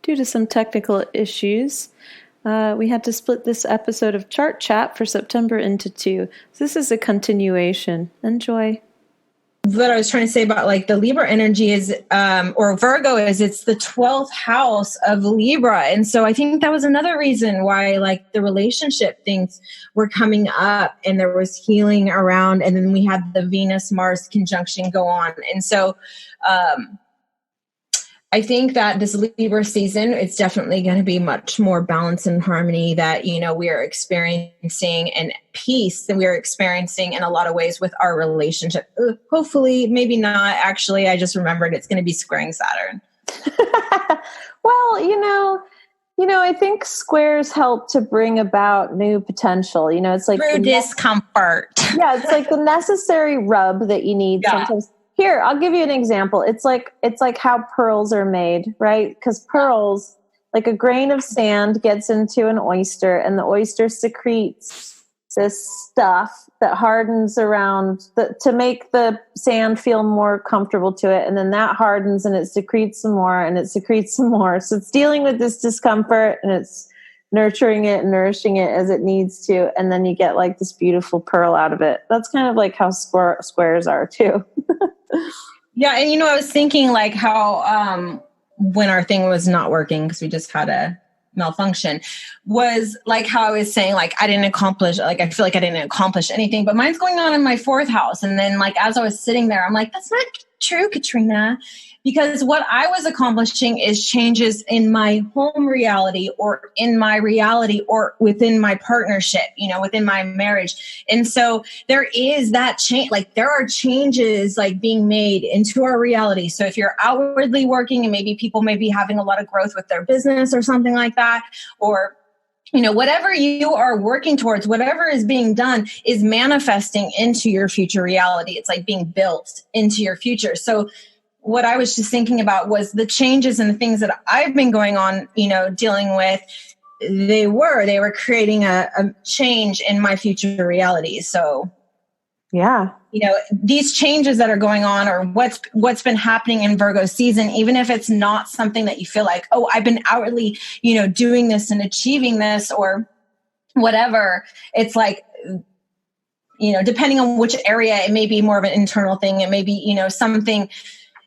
Due to some technical issues, we had to split this episode of Chart Chat for September into two. So this is a continuation. Enjoy. What I was trying to say about like the Libra energy is, or Virgo is, it's the 12th house of Libra. And so I think that was another reason why like the relationship things were coming up and there was healing around. And then we had the Venus-Mars conjunction go on. And so, I think that this Libra season, it's definitely going to be much more balance and harmony that, you know, we are experiencing, and peace that we are experiencing in a lot of ways with our relationship. Hopefully, maybe not. Actually, I just remembered it's going to be squaring Saturn. Well, I think squares help to bring about new potential. You know, it's like through discomfort. Yeah, it's like the necessary rub that you need sometimes. Here, I'll give you an example. It's like how pearls are made, right? Because pearls, like a grain of sand gets into an oyster, and the oyster secretes this stuff that hardens around to make the sand feel more comfortable to it. And then that hardens and it secretes some more and it secretes some more. So it's dealing with this discomfort and it's nurturing it and nourishing it as it needs to. And then you get like this beautiful pearl out of it. That's kind of like how squares are too. Yeah. And, I was thinking like how when our thing was not working because we just had a malfunction, was like how I was saying, like, I feel like I didn't accomplish anything, but mine's going on in my 4th house. And then like, as I was sitting there, I'm like, that's not true, Katrina, because what I was accomplishing is changes in my home reality or in my reality or within my partnership, within my marriage. And so there is that change, like there are changes like being made into our reality. So if you're outwardly working and maybe people may be having a lot of growth with their business or something like that, or whatever you are working towards, whatever is being done is manifesting into your future reality. It's like being built into your future. So what I was just thinking about was the changes and the things that I've been going on, dealing with, they were creating a change in my future reality. So yeah, these changes that are going on, or what's been happening in Virgo season, even if it's not something that you feel like, oh, I've been outwardly, doing this and achieving this or whatever, it's like, depending on which area, it may be more of an internal thing. It may be, something.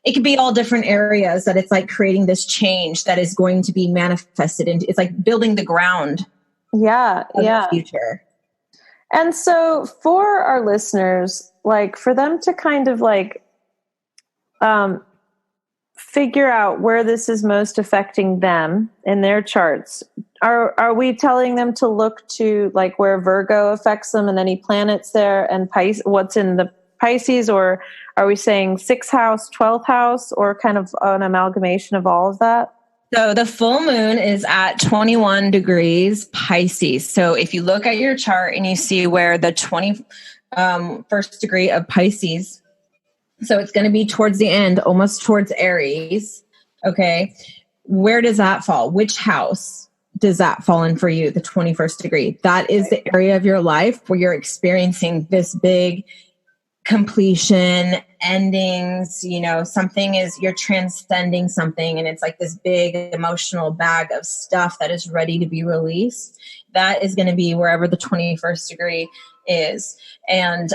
It could be all different areas that it's like creating this change that is going to be manifested into. It's like building the ground. Yeah. Of the future. And so for our listeners, like for them to kind of like figure out where this is most affecting them in their charts, are we telling them to look to like where Virgo affects them and any planets there and what's in the Pisces, or are we saying 6th house, 12th house, or kind of an amalgamation of all of that? So the full moon is at 21 degrees Pisces. So if you look at your chart and you see where the 21st degree of Pisces, so it's going to be towards the end, almost towards Aries. Okay. Where does that fall? Which house does that fall in for you? The 21st degree. That is the area of your life where you're experiencing this big completion, endings, you're transcending something, and it's like this big emotional bag of stuff that is ready to be released. That is going to be wherever the 21st degree is. And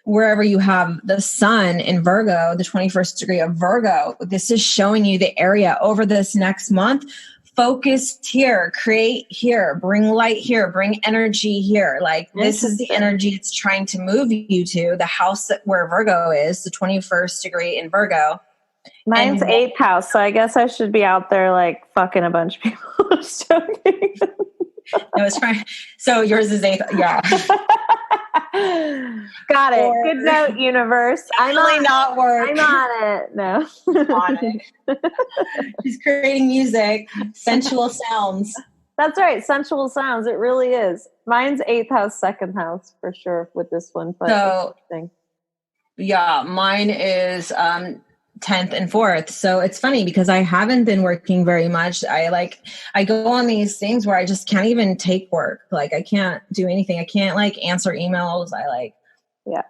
wherever you have the sun in Virgo, the 21st degree of Virgo, this is showing you the area over this next month. Focus here, create here, bring light here, bring energy here. Like this is the energy it's trying to move you to, the house where Virgo is, the 21st degree in Virgo. Mine's 8th house, so I guess I should be out there like fucking a bunch of people. Just joking. No, it's fine. So yours is 8th. Yeah. Got it. Good note, universe. Definitely not work. I'm on it. No. On it. She's creating music, sensual sounds. That's right. Sensual sounds. It really is. Mine's 8th house, 2nd house for sure with this one. But so, yeah, mine is 10th and 4th. So it's funny because I haven't been working very much. I go on these things where I just can't even take work. Like I can't do anything. I can't like answer emails. Yeah.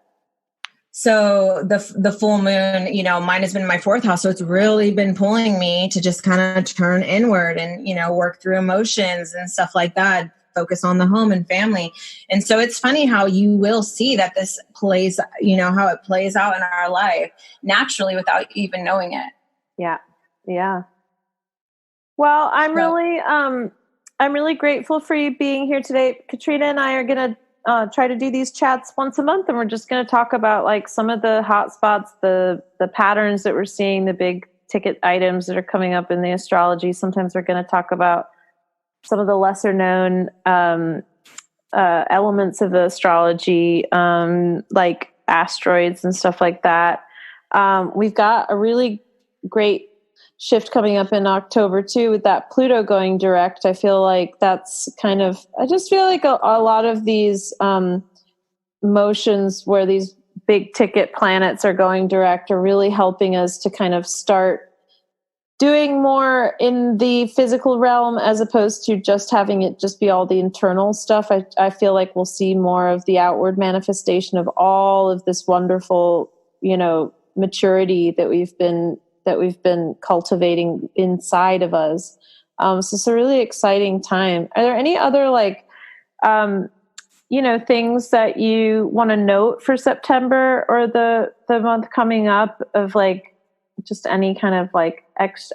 So the full moon, you know, mine has been my 4th house. So it's really been pulling me to just kind of turn inward and, you know, work through emotions and stuff like that, focus on the home and family. And so it's funny how you will see that this plays, you know, how it plays out in our life naturally without even knowing it. Yeah. Yeah. Well, I'm really grateful for you being here today. Katrina and I are going to try to do these chats once a month, and we're just going to talk about like some of the hot spots, the patterns that we're seeing, the big ticket items that are coming up in the astrology. Sometimes we're going to talk about some of the lesser known elements of the astrology, like asteroids and stuff like that. We've got a really great shift coming up in October too, with that Pluto going direct. I feel like that's kind of, I just feel like a lot of these motions where these big ticket planets are going direct are really helping us to kind of start doing more in the physical realm as opposed to just having it just be all the internal stuff. I feel like we'll see more of the outward manifestation of all of this wonderful, you know, maturity that we've been cultivating inside of us. So it's a really exciting time. Are there any other like, you know, things that you want to note for September or the month coming up of like just any kind of like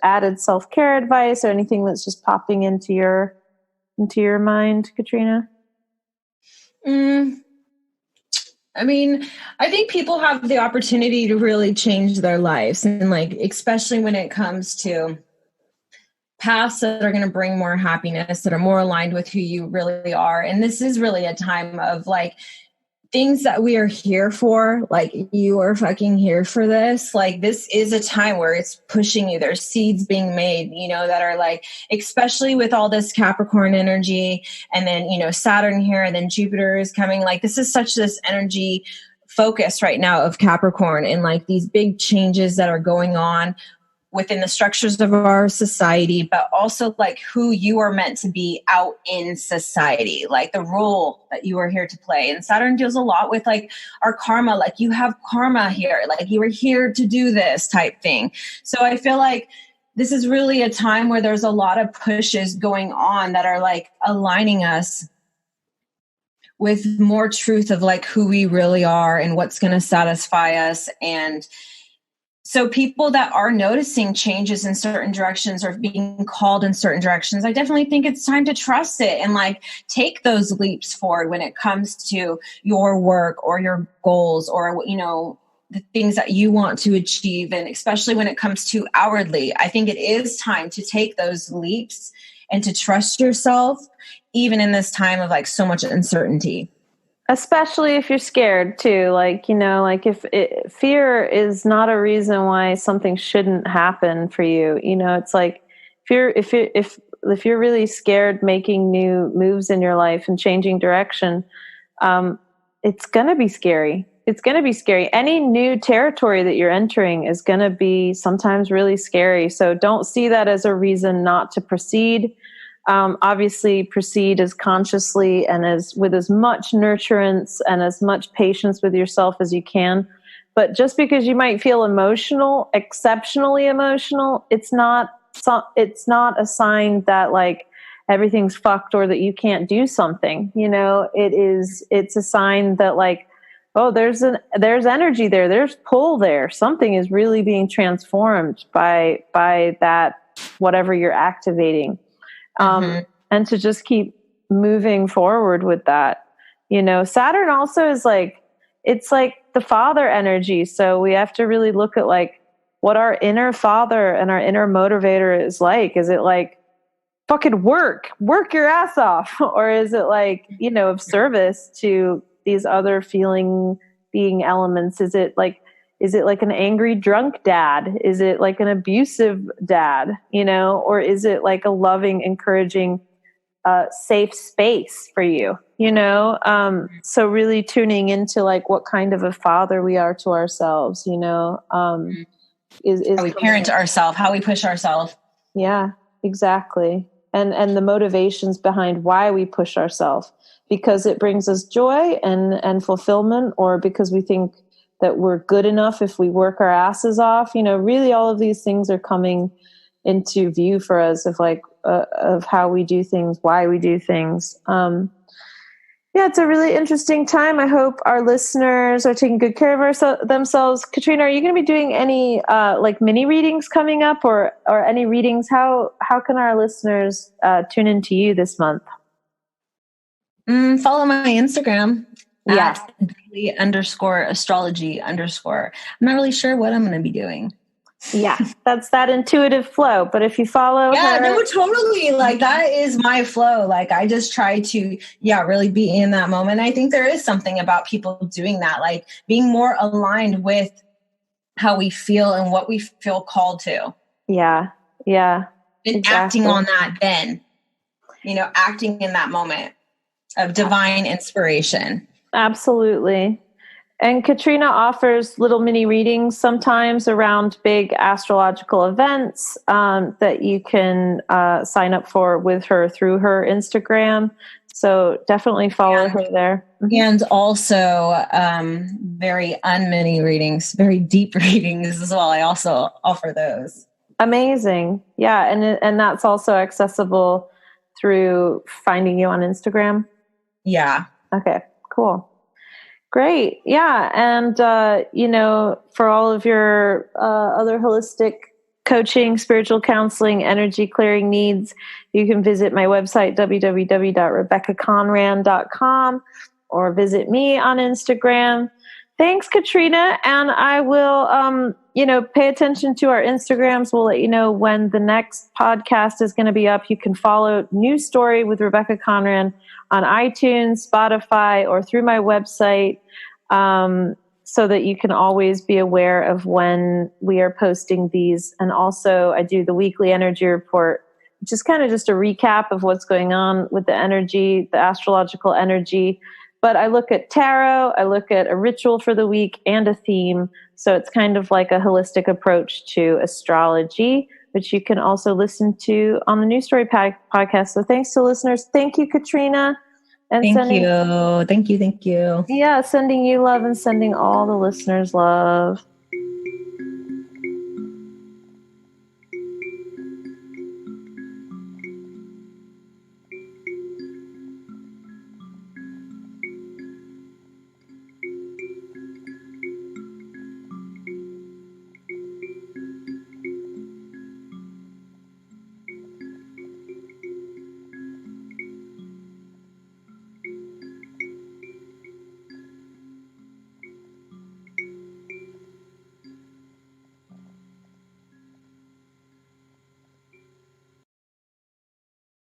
added self-care advice or anything that's just popping into your mind, Katrina? I mean, I think people have the opportunity to really change their lives, and like, especially when it comes to paths that are going to bring more happiness, that are more aligned with who you really are. And this is really a time of like things that we are here for. Like, you are fucking here for this. Like, this is a time where it's pushing you. There's seeds being made, you know, that are like, especially with all this Capricorn energy, and then, you know, Saturn here, and then Jupiter is coming. Like, this is such this energy focus right now of Capricorn, and like these big changes that are going on within the structures of our society, but also like who you are meant to be out in society, like the role that you are here to play. And Saturn deals a lot with like our karma, like you have karma here, like you were here to do this type thing. So I feel like this is really a time where there's a lot of pushes going on that are like aligning us with more truth of like who we really are and what's going to satisfy us. And so people that are noticing changes in certain directions or being called in certain directions, I definitely think it's time to trust it and like take those leaps forward when it comes to your work or your goals or, you know, the things that you want to achieve. And especially when it comes to outwardly, I think it is time to take those leaps and to trust yourself, even in this time of like so much uncertainty. Especially if you're scared too, like, you know, like fear is not a reason why something shouldn't happen for you. You know, it's like if you're really scared making new moves in your life and changing direction, it's going to be scary. It's going to be scary. Any new territory that you're entering is going to be sometimes really scary. So don't see that as a reason not to proceed. Obviously proceed as consciously and as with as much nurturance and as much patience with yourself as you can. But just because you might feel emotional, exceptionally emotional, it's not a sign that like everything's fucked or that you can't do something. You know, it's a sign that like, oh, there's energy there, there's pull there. Something is really being transformed by that, whatever you're activating. And to just keep moving forward with that. You know, Saturn also is like, it's like the father energy. So we have to really look at like what our inner father and our inner motivator is like. Is it like fucking work your ass off? Or is it like, you know, of service to these other being elements? Is it like an angry drunk dad? Is it like an abusive dad, you know, or is it like a loving, encouraging, safe space for you, you know? So really tuning into like what kind of a father we are to ourselves, you know, is how we parent ourselves, how we push ourselves. Yeah, exactly. And the motivations behind why we push ourselves, because it brings us joy and fulfillment, or because we think that we're good enough if we work our asses off. Really all of these things are coming into view for us of of how we do things, why we do things. It's a really interesting time. I hope our listeners are taking good care of themselves. Katrina, are you going to be doing any mini readings coming up, or any readings? How can our listeners tune into you this month? Follow my Instagram. Yeah. At daily_astrology_. I'm not really sure what I'm going to be doing. Yeah, that's that intuitive flow. But if you follow her, no, totally. That is my flow. I just try to, really be in that moment. I think there is something about people doing that, being more aligned with how we feel and what we feel called to. Yeah. And exactly. Acting on that then, acting in that moment of divine inspiration. Absolutely. And Katrina offers little mini readings sometimes around big astrological events that you can sign up for with her through her Instagram. So definitely follow her there. And also very unmini readings, very deep readings as well. I also offer those. Amazing. Yeah. And that's also accessible through finding you on Instagram. Yeah. Okay, cool. Great. Yeah. And, for all of your other holistic coaching, spiritual counseling, energy clearing needs, you can visit my website, www.rebeccaconran.com, or visit me on Instagram. Thanks, Katrina. And I will, pay attention to our Instagrams. We'll let you know when the next podcast is going to be up. You can follow New Story with Rebecca Conran on iTunes, Spotify, or through my website, so that you can always be aware of when we are posting these. And also, I do the weekly energy report, which is kind of just a recap of what's going on with the energy, the astrological energy. But I look at tarot, I look at a ritual for the week and a theme. So it's kind of like a holistic approach to astrology, which you can also listen to on the New Story podcast. So thanks to listeners. Thank you, Katrina. And Thank you. Yeah, sending you love and sending all the listeners love.